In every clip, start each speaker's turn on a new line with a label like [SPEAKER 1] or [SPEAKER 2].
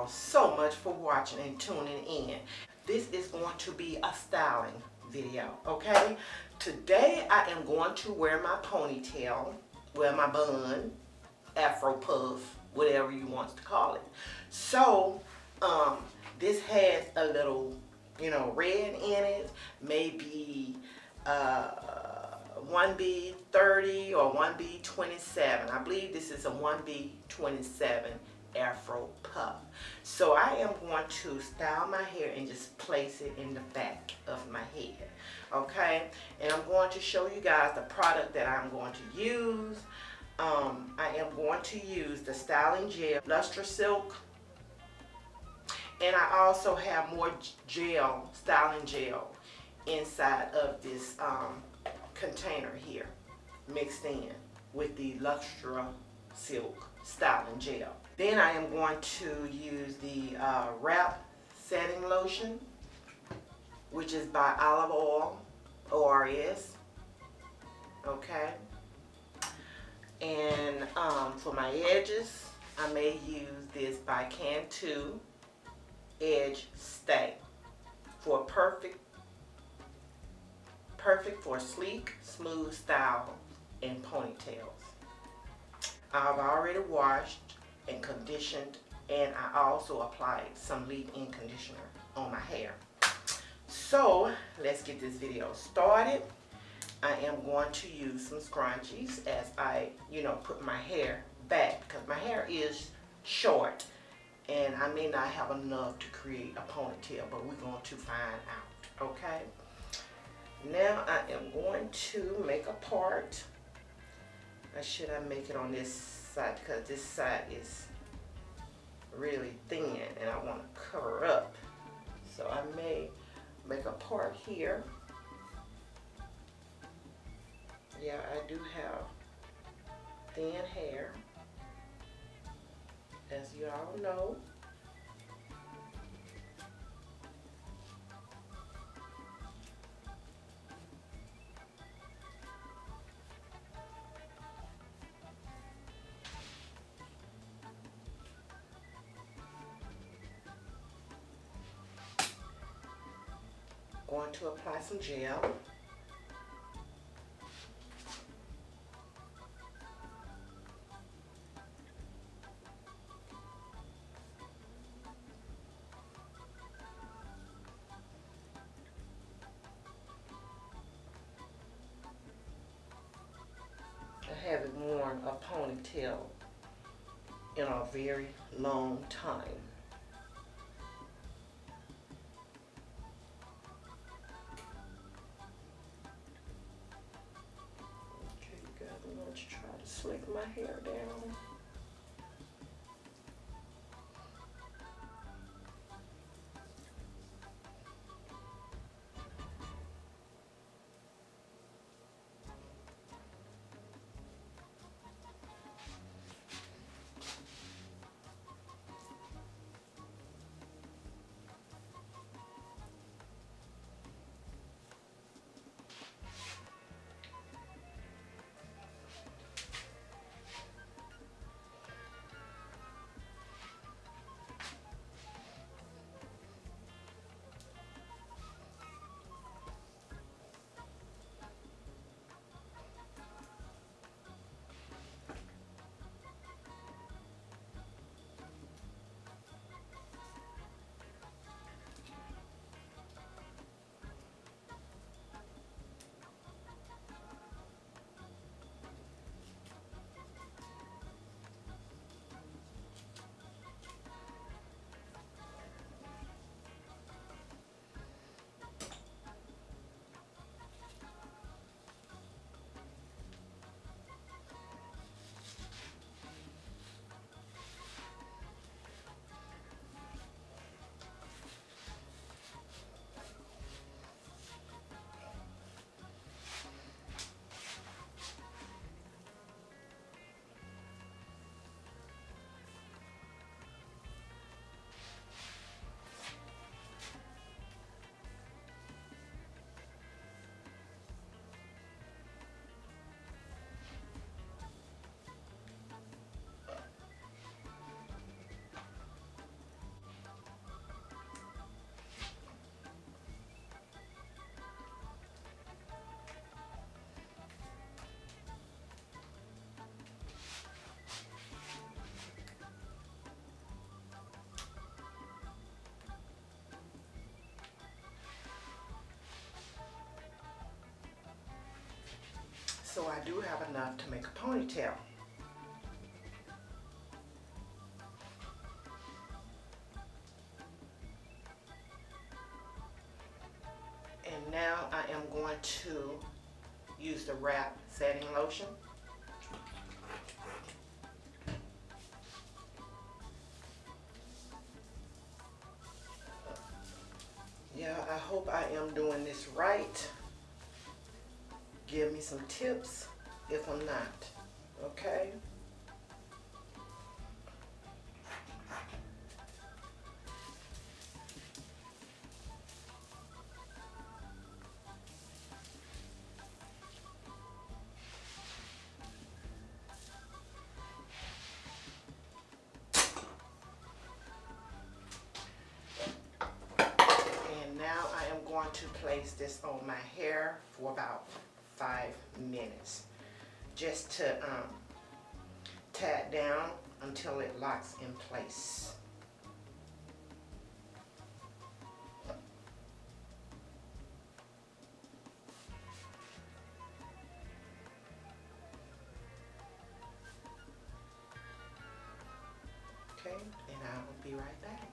[SPEAKER 1] all so much for watching and tuning in. This is going to be a styling video, okay? Today I am going to wear my ponytail, wear my bun, Afro puff, whatever you want to call it. So, this has a little, red in it, maybe 1B30 or 1B27. I believe this is a 1B27 Afro puff. So I am going to style my hair and just place it in the back of my head. Okay, and I'm going to show you guys the product that I'm going to use. I am going to use the styling gel, Luster Silk, and I also have more gel, styling gel, inside of this container here, mixed in with the Luster Silk styling gel. Then I am going to use the Wrap Setting Lotion, which is by Olive Oil, ORS. Okay. And for my edges, I may use this by Cantu Edge Stay for perfect for sleek, smooth style and ponytails. I've already washed and conditioned, and I also applied some leave-in conditioner on my hair. So let's get this video started. I am going to use some scrunchies as I, put my hair back, because my hair is short and I may not have enough to create a ponytail, but we're going to find out, okay? Now I am going to make a part. Should I make it on this side, because this side is really thin and I want to cover up. So I may make a part here. Yeah, I do have thin hair, as you all know. Going to apply some gel. I haven't worn a ponytail in a very long time. Okay, you guys, I'm going to try to slick my hair down. do have enough to make a ponytail. And now I am going to use the wrap setting lotion. Yeah, I hope I am doing this right. Give me some tips if I'm not, okay? Now I am going to place this on my hair for about 5 minutes, just to tie it down until it locks in place. Okay, and I will be right back.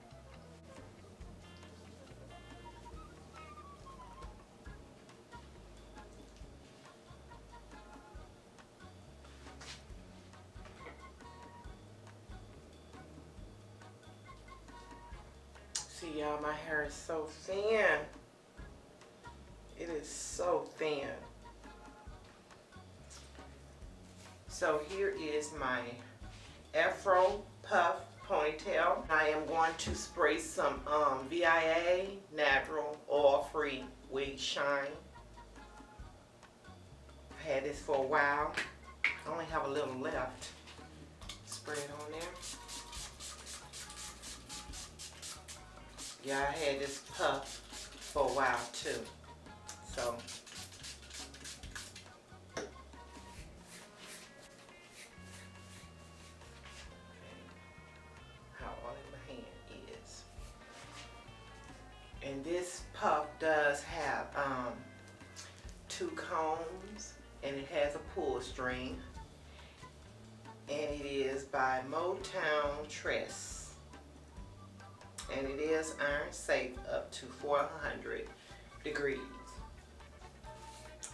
[SPEAKER 1] See, y'all, my hair is so thin. It is so thin. So here is my Afro puff ponytail. I am going to spray some VIA natural oil-free wig shine. I've had this for a while. I only have a little left. Spray it on there. Yeah, I had this puff for a while too. So how all in my hand is. And this puff does have 2 combs, and it has a pull string, and it is by Motown Tress. And it is iron safe up to 400 degrees.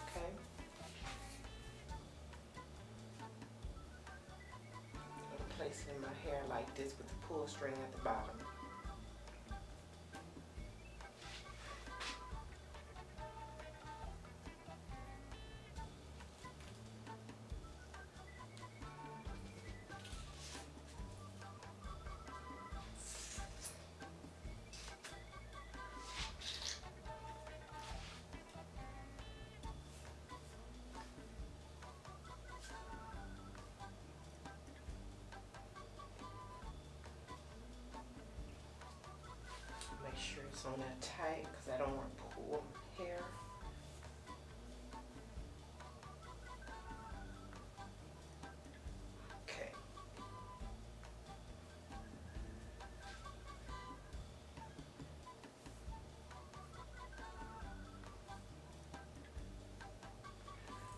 [SPEAKER 1] Okay. I'm gonna place it in my hair like this with the pull string at the bottom. Make sure it's on that tight because I don't want to pull hair. Okay.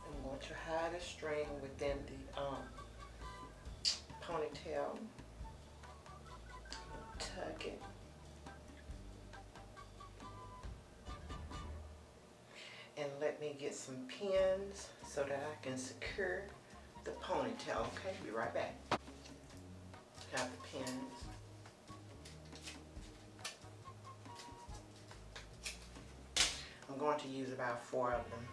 [SPEAKER 1] I'm going to hide a string within the ponytail. Tuck it. And let me get some pins so that I can secure the ponytail. Okay, be right back. Have the pins. I'm going to use about 4 of them.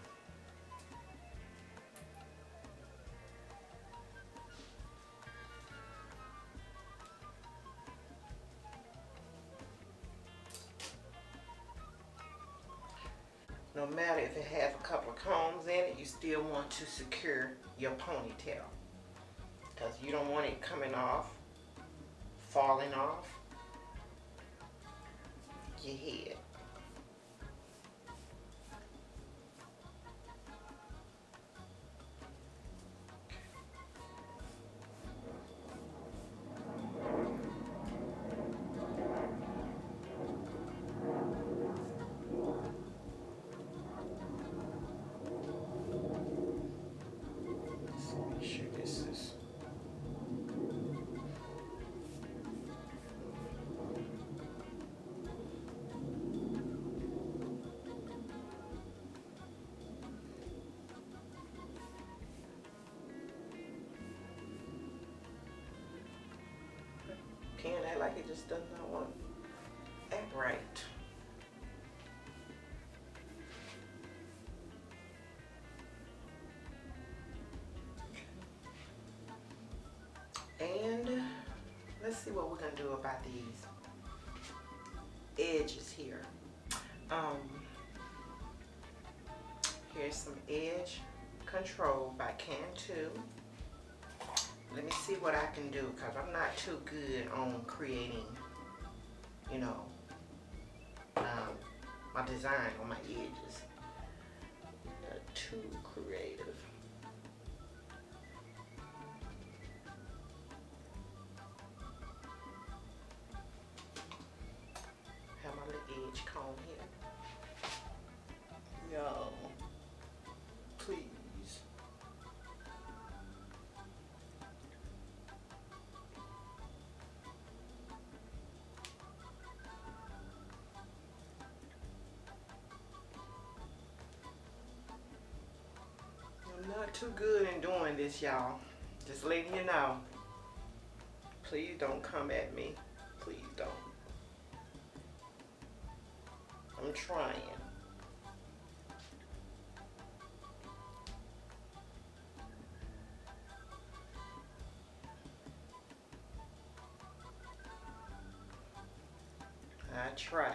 [SPEAKER 1] No matter if it has a couple of combs in it, you still want to secure your ponytail, because you don't want it coming off, falling off your head. pen act like it just does not want to act right. And let's see what we're gonna do about these edges here. Here's some edge control by Cantu. Let me see what I can do, because I'm not too good on creating, you know, my design on my edges. Not too creative. Have my little edge comb here. Yo, please. I'm not too good in doing this, y'all. Just letting you know. Please don't come at me. Please don't. I'm trying. I try.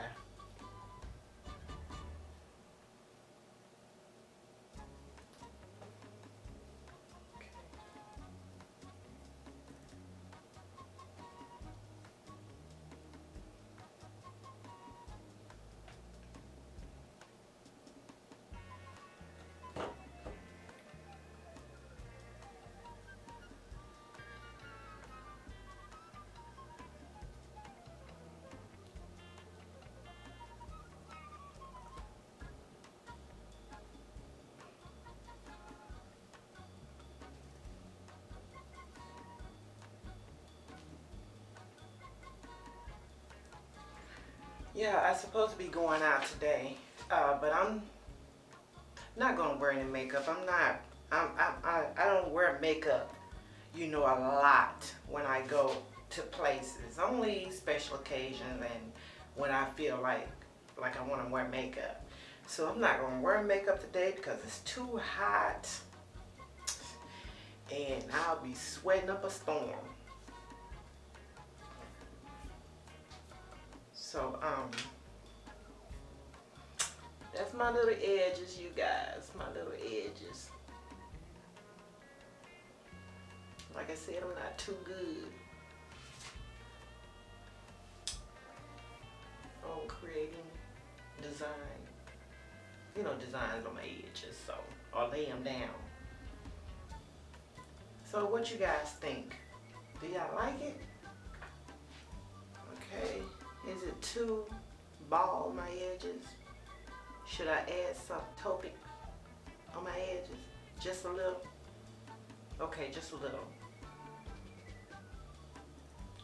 [SPEAKER 1] Yeah, I'm supposed to be going out today, but I'm not gonna wear any makeup. I don't wear makeup, you know, a lot when I go to places. Only special occasions and when I feel like I want to wear makeup. So I'm not gonna wear makeup today because it's too hot, and I'll be sweating up a storm. So, that's my little edges, you guys. My little edges. Like I said, I'm not too good on creating design. You know, designs on my edges, so, or lay them down. So what you guys think? Do y'all like it? Okay. Is it too bald, my edges? Should I add some Topic on my edges? Just a little? Okay, just a little.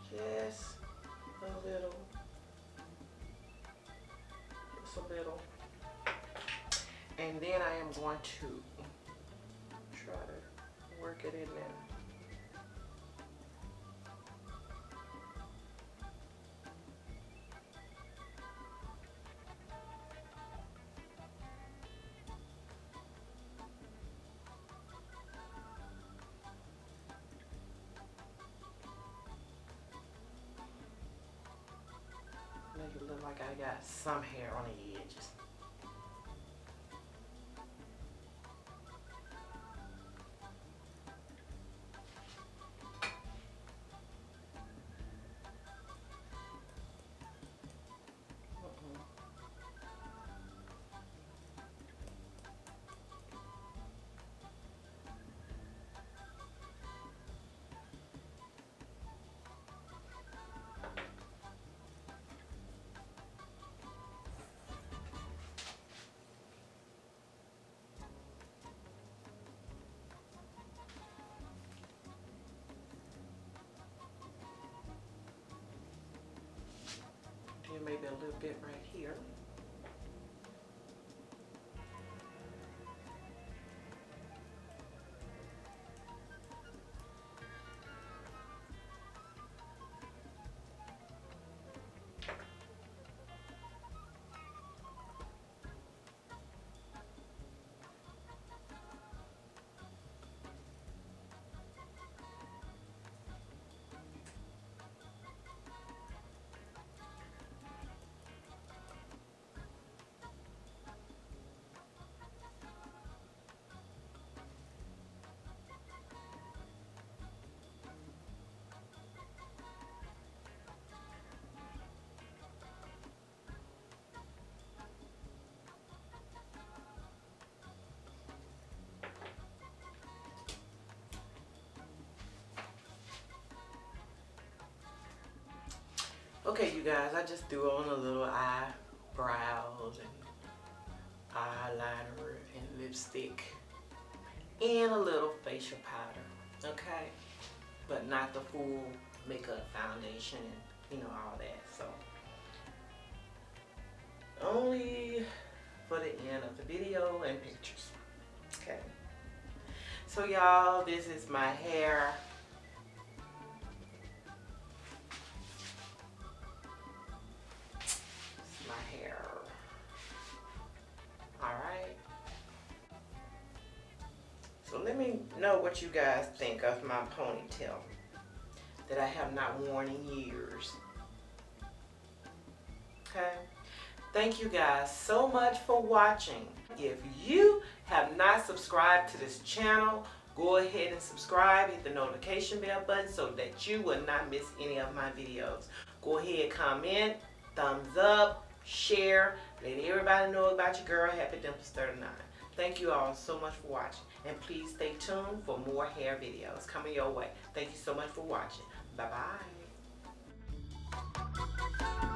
[SPEAKER 1] Just a little. Just a little. And then I am going to try to work it in there. Make it look like I got some hair on the edges. Then maybe a little bit right here. Okay, you guys, I just threw on a little eyebrows and eyeliner and lipstick and a little facial powder, okay? But not the full makeup foundation and all that. So only for the end of the video and pictures, okay? So y'all, this is my hair. Alright. So let me know what you guys think of my ponytail that I have not worn in years. Okay. Thank you guys so much for watching. If you have not subscribed to this channel, go ahead and subscribe. Hit the notification bell button so that you will not miss any of my videos. Go ahead, comment, thumbs up, share, let everybody know about your girl Happy Dimples 39. Thank you all so much for watching, and please stay tuned for more hair videos coming your way. Thank you so much for watching. Bye bye.